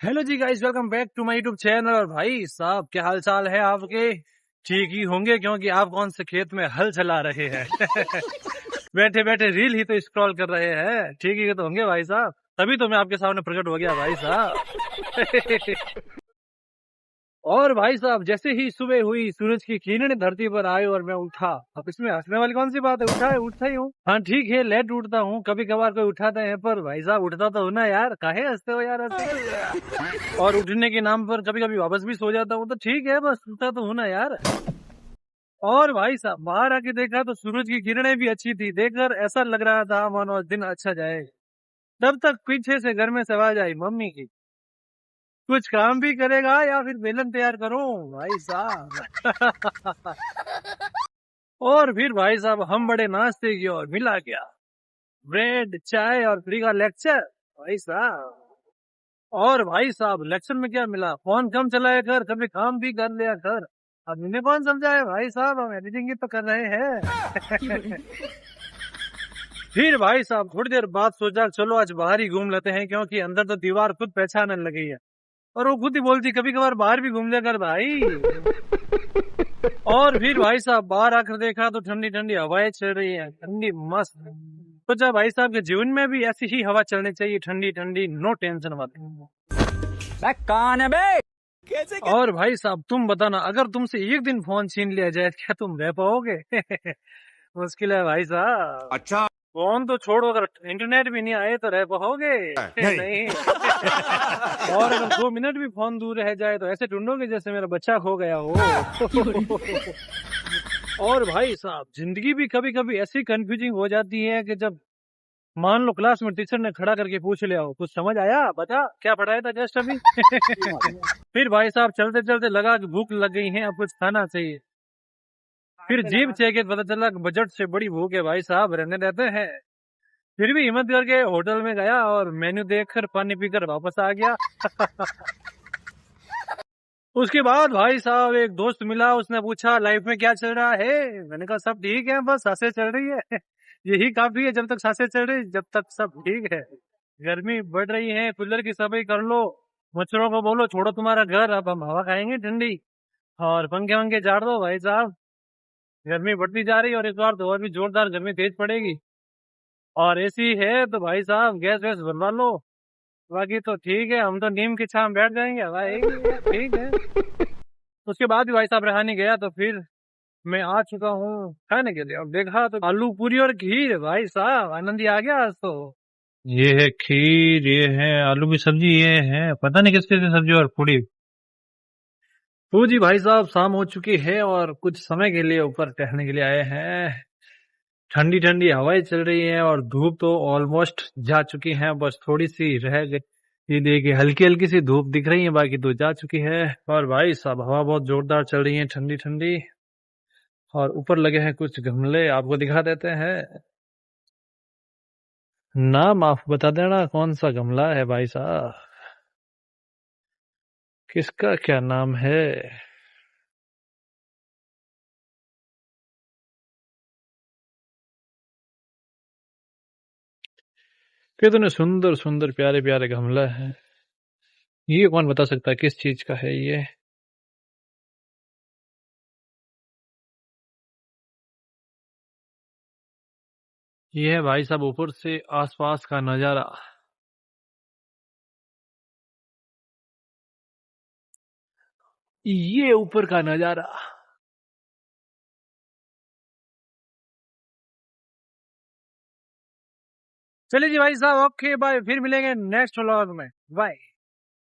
Hello ji guys, welcome back to my YouTube channel. और भाई साहब, क्या हाल चाल है आपके? ठीक ही होंगे, क्योंकि आप कौन से खेत में हल चला रहे हैं? बैठे बैठे रील ही तो स्क्रॉल कर रहे हैं। ठीक ही तो होंगे भाई साहब, तभी तो मैं आपके सामने प्रकट हो गया भाई साहब। और भाई साहब, जैसे ही सुबह हुई, सूरज की किरणें धरती पर आई और मैं उठा। अब इसमें हंसने वाली कौन सी बात है? उठा ही हूँ। हाँ ठीक है, लेट उठता हूँ, कभी कभार कोई उठाते हैं, पर भाई साहब उठता तो हूँ ना यार। काहे हंसते हो यार ऐसे? और उठने के नाम पर कभी कभी वापस भी सो जाता हूँ, तो ठीक है, बस उठता तो हूँ ना यार। और भाई साहब, बाहर आके देखा तो सूरज की किरणें भी अच्छी थी। देखकर ऐसा लग रहा था मानो दिन अच्छा जाए। तब तक पीछे से घर में से आवाज आई मम्मी की, कुछ काम भी करेगा या फिर बेलन तैयार करूं भाई साहब? और फिर भाई साहब हम बड़े नाश्ते की और मिला क्या, ब्रेड चाय और फ्री का लेक्चर भाई साहब। और भाई साहब, लेक्चर में क्या मिला? फोन कम चलाया कर, कभी काम भी कर लिया कर। अब इन्हें कौन समझाए भाई साहब, हम एडिटिंग ही तो कर रहे हैं। फिर भाई साहब थोड़ी देर बाद सोचा चलो आज बाहर ही घूम लेते हैं, क्योंकि अंदर तो दीवार खुद पहचानने लगी है। और वो खुद ही बोलती कभी कभार बाहर भी घूम लिया कर भाई। और फिर भाई साहब बाहर आकर देखा तो ठंडी ठंडी हवाएं चल रही है, ठंडी मस्त। सोचा भाई साहब के जीवन में भी ऐसी ही हवा चलनी चाहिए, ठंडी ठंडी, नो टेंशन वाली। कौन है बे? कैसे और भाई साहब तुम बताना, अगर तुमसे एक दिन फोन छीन लिया जाए, क्या तुम रह पाओगे? मुश्किल है भाई साहब। अच्छा फोन तो छोड़ो, अगर इंटरनेट भी नहीं आए तो रह पाओगे? नहीं। और अगर 2 मिनट भी फोन दूर रह जाए तो ऐसे ढूंढोगे जैसे मेरा बच्चा खो गया हो। और भाई साहब जिंदगी भी कभी कभी ऐसी कंफ्यूजिंग हो जाती है कि जब मान लो क्लास में टीचर ने खड़ा करके पूछ लिया हो, कुछ समझ आया बता क्या पढ़ाया था जस्ट अभी? फिर भाई साहब चलते चलते लगा कि भूख लग गई है, अब कुछ खाना चाहिए। फिर जीभ चेक पता चला कि बजट से बड़ी भूख है भाई साहब, रहने देते हैं। फिर भी हिम्मत करके होटल में गया और मेन्यू देखकर पानी पीकर वापस आ गया। उसके बाद भाई साहब एक दोस्त मिला, उसने पूछा लाइफ में क्या चल रहा है? मैंने कहा सब ठीक है, बस सांसें चल रही है। यही काफी है, जब तक सांसें चल रही, जब तक सब ठीक है। गर्मी बढ़ रही है, कूलर की सफाई कर लो, मच्छरों को बोलो छोड़ो तुम्हारा घर, अब हम हवा खाएंगे ठंडी। और पंखे वंखे झाड़ दो भाई साहब, गर्मी बढ़ती जा रही है, और इस बार तो और भी जोरदार गर्मी तेज पड़ेगी। और एसी है तो भाई साहब गैस वैस भरवा लो। बाकी तो ठीक है, हम तो नीम की छांव बैठ जाएंगे भाई, ठीक है। उसके बाद भी भाई साहब रहा नहीं गया, तो फिर मैं आ चुका हूँ खाने के लिए। अब देखा तो आलू पूरी और खीर, भाई साहब आनंद ही आ गया आज तो। ये है खीर, ये है आलू की सब्जी, ये है पता नहीं किस किस की सब्जी और पूरी। तो जी भाई साहब शाम हो चुकी है और कुछ समय के लिए ऊपर टहलने के लिए आए हैं। ठंडी ठंडी हवाएं चल रही है और धूप तो ऑलमोस्ट जा चुकी है, बस थोड़ी सी रह गई। ये देखिए हल्की हल्की सी धूप दिख रही है, बाकी तो जा चुकी है। और भाई साहब हवा बहुत जोरदार चल रही है, ठंडी ठंडी। और ऊपर लगे हैं कुछ गमले, आपको दिखा देते हैं। नाम आप बता देना कौन सा गमला है भाई साहब, किसका क्या नाम है? कितने सुंदर सुंदर प्यारे प्यारे गमला है। ये कौन बता सकता है किस चीज का है ये? ये है भाई साहब ऊपर से आसपास का नजारा। ये ऊपर का नजारा। चलिए जी भाई साहब, ओके बाय, फिर मिलेंगे नेक्स्ट व्लॉग में, बाय।